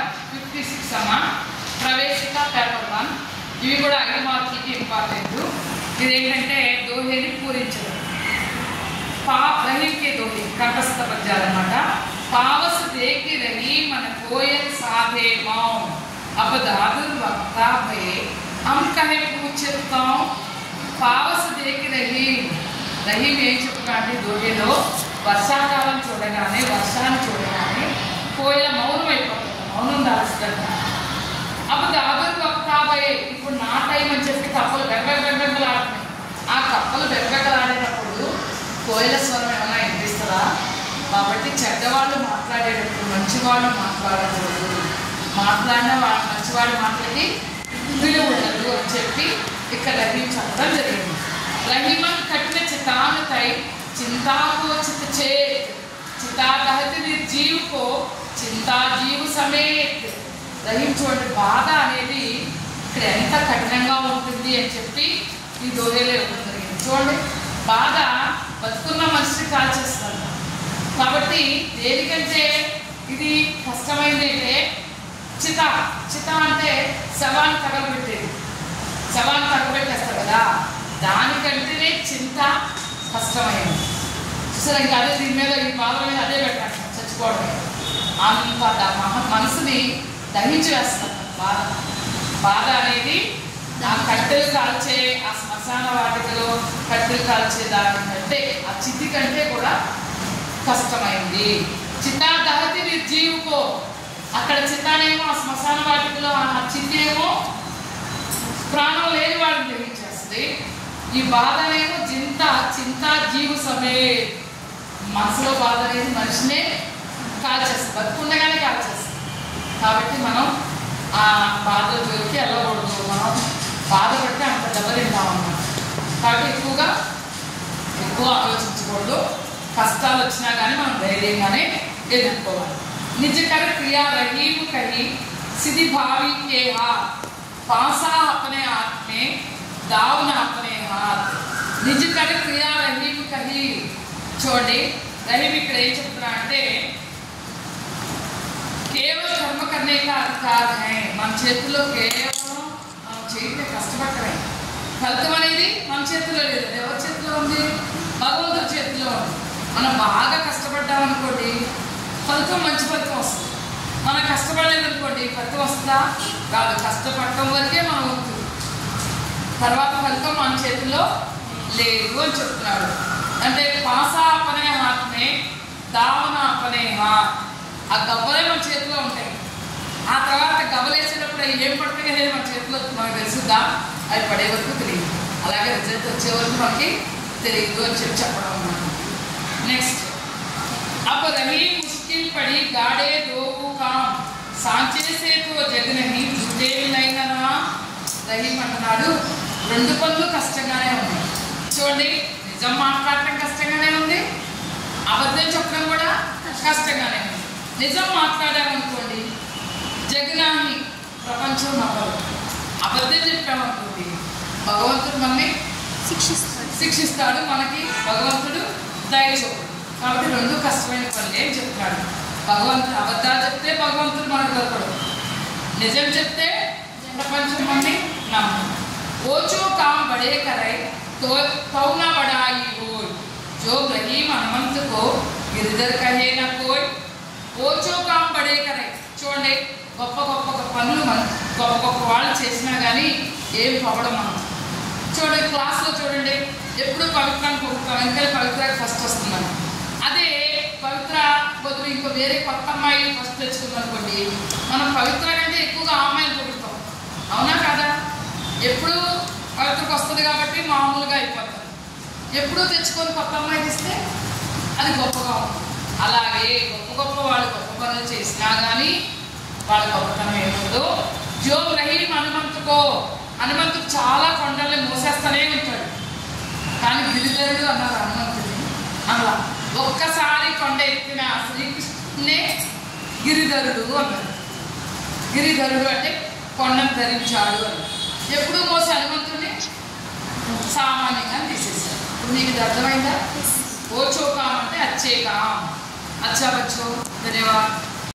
Number 56 అమ్మా. ప్రవేశిక paper 1. ఇవి కూడా 5 మార్కులకి ఇంపార్టెంట్. ఇదేంటంటే దోహేని పూరించడం. रहीम के दोहे कंठस्थ पद्यालన్నమాట. पावस देख रही मन कोयल साधे मौन अब दादुर वक्ता भये हम कहे पूछतां पावस देख रही రహీం ఏం చెప్తున్నాడంటే దోహేలో వర్షాకాలం చూడగానే వర్షాన్ని చూడగానే కోయిల మౌనం అయిపోతుంది, మౌనం దాల్చుతుంది. అప్పుడు దాదూర్ వక్తా భయే ఇప్పుడు నా టైం అని చెప్పి కప్పలు బెగ్గబెగ్గలాడుతున్నాయి. ఆ కప్పలు బెగ్గబెగ్గలాడేటప్పుడు కోయిల స్వరం ఏమైనా వినిపిస్తుందా? కాబట్టి చెడ్డవాళ్ళు మాట్లాడేటప్పుడు మంచివాళ్ళు మాట్లాడకూడదు, మాట్లాడిన వాళ్ళ మంచివాడి మాటలకి విలువ ఉండదు అని చెప్పి ఇక్కడ రహీం చెప్పడం జరిగింది. రహీమన్ కట్టిన చితాను తై చింతాకో చిత చేత్ చితా దహతి నిర్జీవ్ కో చింతా జీవు సమేత్. రహీం చూడండి, బాధ అనేది ఇక్కడ ఎంత కఠినంగా ఉంటుంది అని చెప్పి ఈ దోహేలో ఇవ్వడం జరిగింది. చూడండి, బాధ బతుకున్న మనిషిని కాల్చేస్తారు. కాబట్టి దేనికంటే ఇది కష్టమైంది అంటే చిత. చిత అంటే శవాన్ని తగలబెట్టేది, శవాన్ని తగలబెట్టేస్తారు కదా, దానికంటేనే చింత కష్టమైంది. చూసారా, ఇంకా అదే దీని మీద ఈ బాధ మీద అదే పెట్టాలి, చచ్చిపోవడమే. అంత మనసుని దహించి వేస్తారు. బాధ అనేది ఆ కట్టెలు కాల్చే ఆ శ్మశాన వాటికలో కట్టెలు కాల్చే దానికంటే ఆ చితి కంటే కూడా కష్టమైంది. చితా దహతి నిర్జీవుకో, అక్కడ చితానేమో ఆ శ్మశాన వాటికలో ఆ చితి ఏమో ప్రాణం లేని వాడిని దహించేస్తుంది. ఈ బాధ అనేమో చింతా జీవు సమే, మనసులో బాధ అనేది మనిషినే కాల్చేస్తుంది, బతుకుండగానే కాల్చేస్తుంది. కాబట్టి మనం ఆ బాధల జోలికి వెళ్ళకూడదు, మనం బాధపడితే అంత దెబ్బతింటామన్నమాట. కాబట్టి ఎక్కువ ఆలోచించకూడదు. కష్టాలు వచ్చినా కానీ మనం ధైర్యంగానే ఎదుర్కోవాలి. నిజకర క్రియా రहीम कही सिद्धि भावी के हाथ पासा अपने हाथ में दाव न अपने हाथ. నిజకర క్రియా రहीम कही. చూడండి, రహీం ఇక్కడ ఏం చెప్తున్నా అంటే కేవలం కర్మ కర్నే కా అధికార్ హై. మన చేతుల్లో కేవలం మనం చేయటే కష్టపడటమే. ఫలితం అనేది మన చేతిలో లేదు, ఎవరి చేతిలో ఉంది? భగవంతుడి చేతిలో ఉంది. మనం బాగా కష్టపడ్డాం అనుకోండి, ఫలితం మంచి ఫలితం వస్తుంది. మనం కష్టపడలేదనుకోండి, ఫలితం వస్తుందా? కాదు. కష్టపడటం వరకే మనం ఉంటుంది, తర్వాత ఫలితం మన చేతిలో లేదు అని చెప్తున్నాడు. అంటే పాసా అపనే హాత్నే దావన అపనే హాత్. ఆ గవ్వలే మన చేతిలో ఉంటాయి. ఆ తర్వాత గవ్వలేసేటప్పుడు అవి ఏం పడుతుంది అనేది మన చేతిలో మనకు తెలుసుద్దా? అవి పడే వరకు తెలియదు, అలాగే రిజల్ట్ వచ్చే వరకు మనకి తెలియదు అని చెప్పడం అన్నమాట. నెక్స్ట్, अब रही मुश्किल पड़ी गाड़े दो काम सांचे से तो जग नहीं जुटे नहीं. రహీం అంటున్నాడు, 2 పనులు కష్టంగానే ఉన్నాయి. చూడండి, నిజం మాట్లాడటం కష్టంగానే ఉంది, అబద్ధం చెప్పడం కూడా కష్టంగానే ఉంది. నిజం మాట్లాడామనుకోండి జగనాన్ని ప్రపంచం నవ్వదు, అబద్ధం చెప్పామనుకోండి భగవంతుడు మనల్ని శిక్షిస్తాడు, మనకి భగవంతుడు దయచూడు. కాబట్టి 2 కష్టమైన పనులు ఏం చెప్తాడు భగవంతుడు. అబద్ధాలు చెప్తే భగవంతుడు మనకు దొరకడు, నిజం చెప్తే ప్రపంచం మనని నమ్మదు. ఓచో కామ్ బడే కరై तो ना बढ़ाई हो जो रहीम हनुमंत को गिरधर कहे ना कोई. ఓచో కామ్ బడే కరై. చూడండి, గొప్ప గొప్ప పనులు మనం గొప్ప గొప్ప వాళ్ళు చేసినా కానీ ఏం పొగడం మనం. చూడండి, క్లాస్లో చూడండి, ఎప్పుడు పవిత్రాన్ని పొగుతాం, ఇంకా పవిత్రకి ఫస్ట్ వస్తున్నాం. అదే పవిత్ర బదులు ఇంకో వేరే కొత్త అమ్మాయి ఫస్ట్ తెచ్చుకుందనుకోండి, మనం పవిత్ర కంటే ఎక్కువగా ఆ అమ్మాయిని పొగుతాం. అవునా కదా? ఎప్పుడు పవిత్రకు వస్తుంది కాబట్టి మామూలుగా అయిపోతుంది. ఎప్పుడూ తెచ్చుకొని కొత్త అమ్మాయికి ఇస్తే అది గొప్పగా ఉంటుంది. అలాగే గొప్ప వాళ్ళు గొప్ప పనులు చేసినా కానీ వాళ్ళ గొప్పతనం ఏముందో. జో రహీం హనుమంతుకు చాలా కొండల్ని మోసేస్తూనే ఉంటాడు, కానీ గిరిధరుడు అన్నారు హనుమంతుడిని. అలా ఒక్కసారి కొండ ఎత్తిన శ్రీకృష్ణునే గిరిధరుడు అన్నారు. గిరిధరుడు అంటే కొండను ధరించాడు అని. ఎప్పుడు మోసే హనుమంతుడిని సామాన్యంగా తీసేశారు. ఇప్పుడు నీకు ఇది అర్థమైందా? ఓచో కామ్ అంటే అచ్చే కామ్. अच्छा बच्चों, धन्यवाद.